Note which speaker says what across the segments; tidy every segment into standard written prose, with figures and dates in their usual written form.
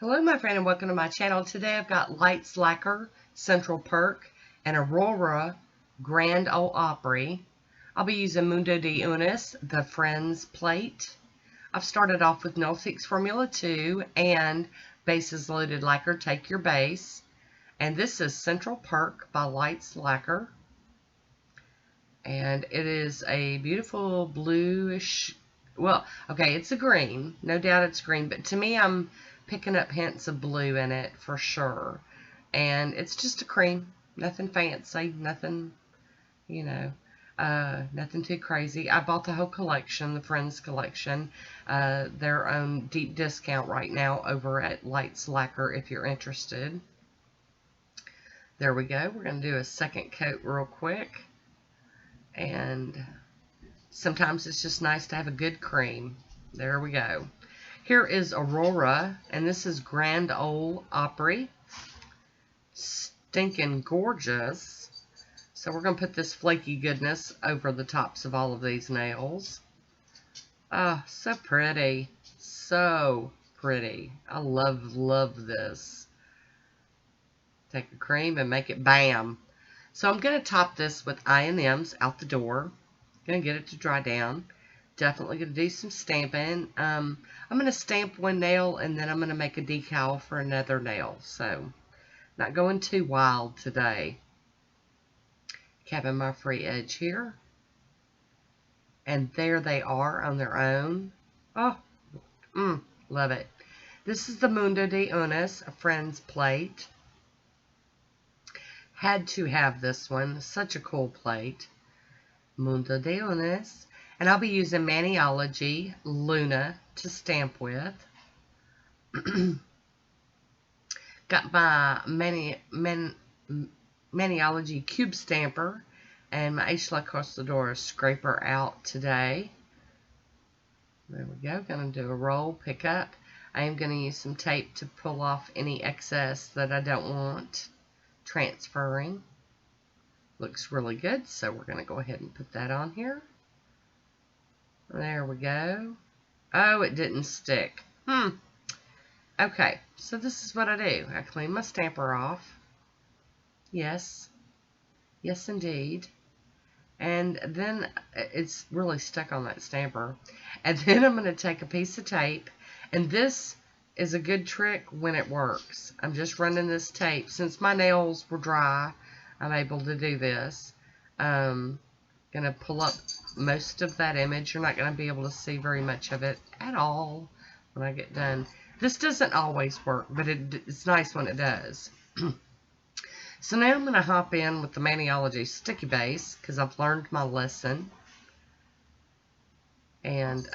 Speaker 1: Hello my friend and welcome to my channel. Today I've got Lights Lacquer, Central Perk, and Aurora Grand Ole Opry. I'll be using Mundo de Unis, the Friends plate. I've started off with Nailtiques Formula 2 and Bases Loaded Lacquer, Take Your Base. And this is Central Perk by Lights Lacquer. And it is a beautiful bluish, well, okay, it's a green. No doubt it's green, but to me I'm picking up hints of blue in it for sure. And it's just a cream, nothing fancy, nothing, nothing too crazy. I bought the whole collection, the Friends collection. They're on deep discount right now over at Lights Lacquer if you're interested. There we go. We're going to do a second coat real quick. And sometimes it's just nice to have a good cream. There we go. Here is Aurora, and this is Grand Ole Opry. Stinking gorgeous. So we're going to put this flaky goodness over the tops of all of these nails. Oh, so pretty. So pretty. I love this. Take a cream and make it bam. So I'm going to top this with I&M's out the door. Going to get it to dry down. Definitely going to do some stamping. I'm going to stamp one nail and then I'm going to make a decal for another nail. So, not going too wild today. Capping my free edge here. And there they are on their own. Oh, love it. This is the Mundo de Unis, a Friends plate. Had to have this one. Such a cool plate. Mundo de Unis. And I'll be using Maniology Luna to stamp with. Got my Maniology Cube Stamper and my H. La Costadora scraper out today. There we go. Going to do a roll, pick up. I am going to use some tape to pull off any excess that I don't want transferring. Looks really good, so we're going to go ahead and put that on here. There we go. Oh, it didn't stick. Okay, so this is what I do. I clean my stamper off. Yes. Yes, indeed. And then it's really stuck on that stamper. And then I'm going to take a piece of tape. And this is a good trick when it works. I'm just running this tape. Since my nails were dry, I'm able to do this. Going to pull up most of that image. You're not going to be able to see very much of it at all when I get done. This doesn't always work, but it's nice when it does. So now I'm going to hop in with the Maniology Sticky Base because I've learned my lesson and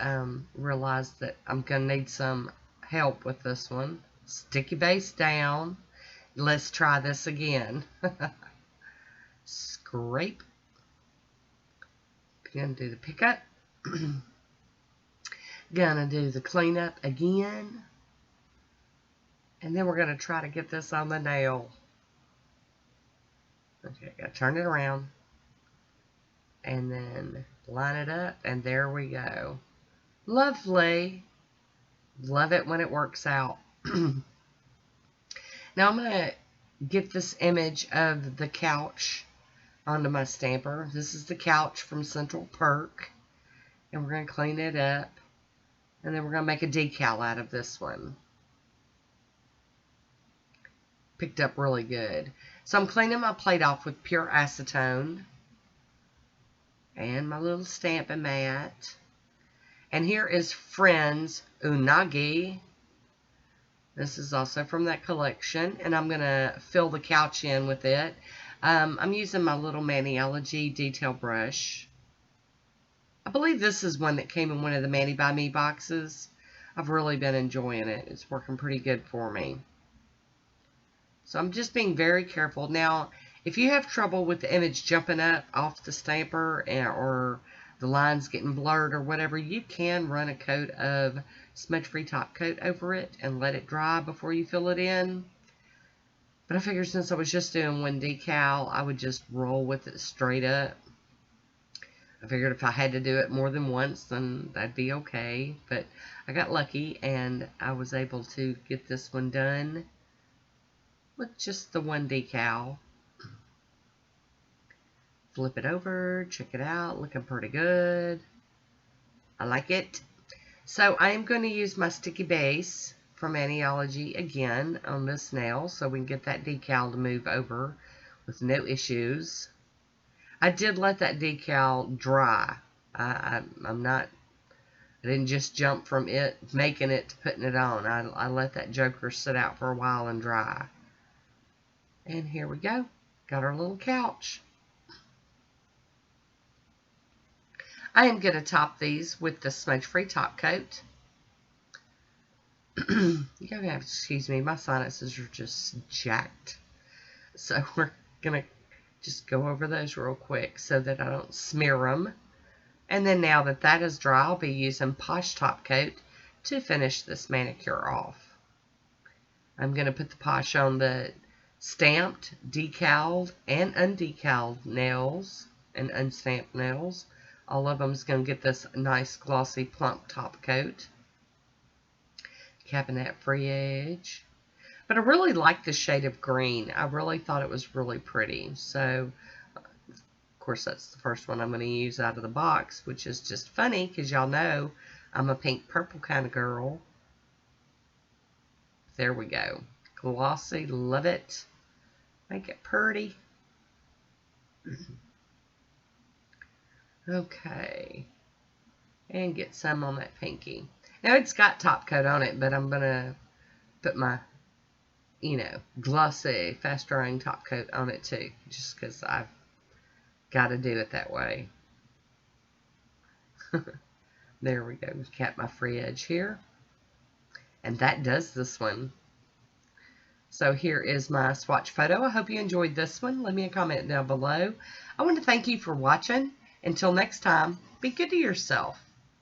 Speaker 1: realized that I'm going to need some help with this one. Sticky Base down. Let's try this again. Scrape. Gonna do the pickup. Gonna do the cleanup again. And then we're gonna try to get this on the nail. Okay, gotta turn it around. And then line it up, and there we go. Lovely. Love it when it works out. Now I'm gonna get this image of the couch onto my stamper. This is the couch from Central Perk. And we're going to clean it up. And then we're going to make a decal out of this one. Picked up really good. So I'm cleaning my plate off with pure acetone. And my little stamping mat. And here is Friends Unagi. This is also from that collection. And I'm going to fill the couch in with it. I'm using my little Maniology detail brush. I believe this is one that came in one of the Mani by Me boxes. I've really been enjoying it. It's working pretty good for me. So I'm just being very careful. Now, if you have trouble with the image jumping up off the stamper or the lines getting blurred or whatever, you can run a coat of smudge-free top coat over it and let it dry before you fill it in. But I figured since I was just doing one decal, I would just roll with it straight up. I figured if I had to do it more than once, then that'd be okay. But I got lucky, and I was able to get this one done with just the one decal. Flip it over, check it out, looking pretty good. I like it. So I am going to use my sticky base from Maniology again on this nail so we can get that decal to move over with no issues. I did let that decal dry. I didn't just jump from it, making it to putting it on. I let that joker sit out for a while and dry. And here we go. Got our little couch. I am going to top these with the smudge-free top coat. You're going to have to excuse me, my sinuses are just jacked. So we're going to just go over those real quick so that I don't smear them. And then now that that is dry, I'll be using Poshe top coat to finish this manicure off. I'm going to put the Poshe on the stamped, decaled, and undecaled nails and unstamped nails. All of them is going to get this nice glossy plump top coat. Capping that free edge. But I really like the shade of green. I really thought it was really pretty. So, of course, that's the first one I'm going to use out of the box, which is just funny because y'all know I'm a pink purple kind of girl. There we go. Glossy, love it. Make it pretty. Okay. And get some on that pinky. Now it's got top coat on it, but I'm going to put my, glossy, fast drying top coat on it too. Just because I've got to do it that way. There we go. Cap my free edge here. And that does this one. So here is my swatch photo. I hope you enjoyed this one. Leave me a comment down below. I want to thank you for watching. Until next time, be good to yourself.